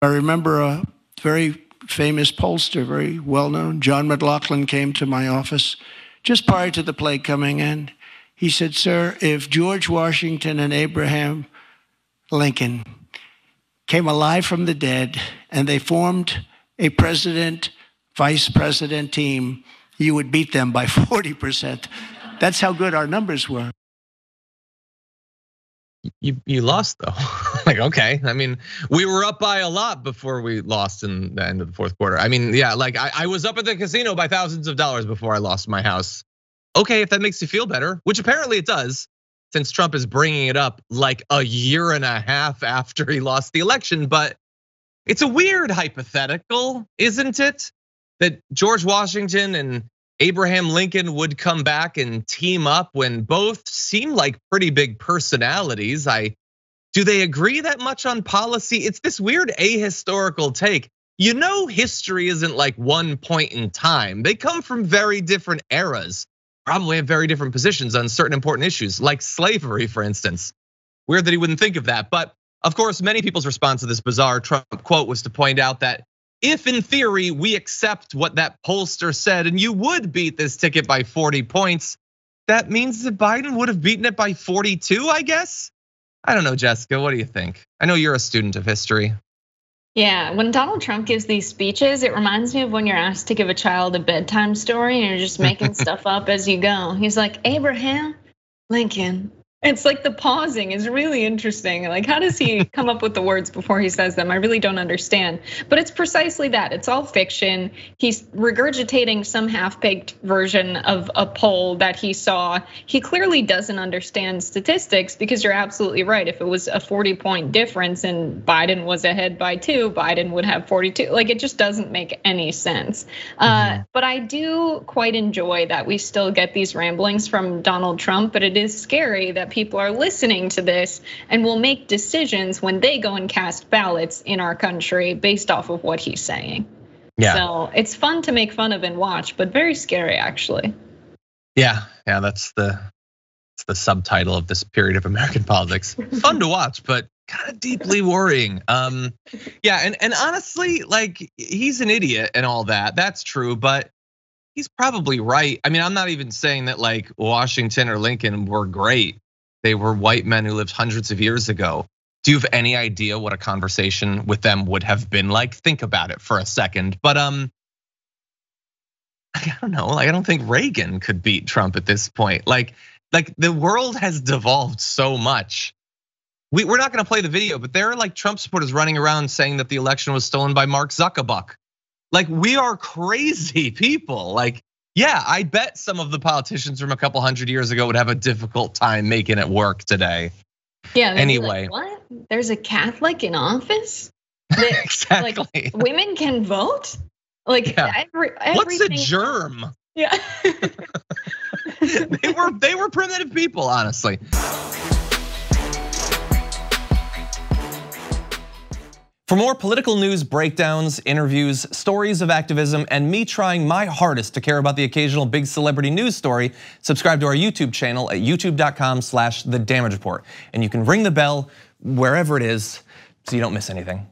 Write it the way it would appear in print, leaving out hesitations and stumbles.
I remember a very famous pollster, very well-known, John McLaughlin, came to my office just prior to the plague coming in. He said, "Sir, if George Washington and Abraham Lincoln came alive from the dead and they formed a president, vice president team, you would beat them by 40%. That's how good our numbers were." You lost though. Like, okay. I mean, we were up by a lot before we lost in the end of the fourth quarter. I mean, yeah, like I was up at the casino by thousands of dollars before I lost my house. Okay, if that makes you feel better, which apparently it does, since Trump is bringing it up like a year and a half after he lost the election. But it's a weird hypothetical, isn't it? That George Washington and Abraham Lincoln would come back and team up when both seem like pretty big personalities. Do they agree that much on policy? It's this weird ahistorical take. You know, history isn't like one point in time. They come from very different eras, probably have very different positions on certain important issues, like slavery, for instance. Weird that he wouldn't think of that. But of course, many people's response to this bizarre Trump quote was to point out that if in theory we accept what that pollster said and you would beat this ticket by 40 points, that means that Biden would have beaten it by 42, I guess? I don't know, Jessica, what do you think? I know you're a student of history. Yeah, when Donald Trump gives these speeches, it reminds me of when you're asked to give a child a bedtime story and you're just making stuff up as you go. He's like, Abraham Lincoln. It's like the pausing is really interesting. Like, how does he come up with the words before he says them? I really don't understand. But it's precisely that. It's all fiction. He's regurgitating some half-baked version of a poll that he saw. He clearly doesn't understand statistics because you're absolutely right. If it was a 40-point difference and Biden was ahead by 2, Biden would have 42. Like, it just doesn't make any sense. But I do quite enjoy that we still get these ramblings from Donald Trump, but it is scary that people are listening to this and will make decisions when they go and cast ballots in our country based off of what he's saying. Yeah. So it's fun to make fun of and watch, but very scary actually. Yeah, that's the subtitle of this period of American politics. Fun to watch, but kind of deeply worrying. Yeah, and honestly, like he's an idiot and all that. That's true, but he's probably right. I mean, I'm not even saying that like Washington or Lincoln were great. They were white men who lived hundreds of years ago. Do you have any idea what a conversation with them would have been like? Think about it for a second. But I don't know. Like I don't think Reagan could beat Trump at this point. Like the world has devolved so much. We're not gonna play the video, but there are like Trump supporters running around saying that the election was stolen by Mark Zuckerberg. Like we are crazy people. Like, yeah, I bet some of the politicians from a couple hundred years ago would have a difficult time making it work today. Yeah. Anyway, like, what? There's a Catholic in office? Exactly. Like, women can vote? Like yeah. What's a germ? Yeah. they were primitive people, honestly. For more political news breakdowns, interviews, stories of activism, and me trying my hardest to care about the occasional big celebrity news story, subscribe to our YouTube channel at youtube.com/thedamagereport. And you can ring the bell wherever it is so you don't miss anything.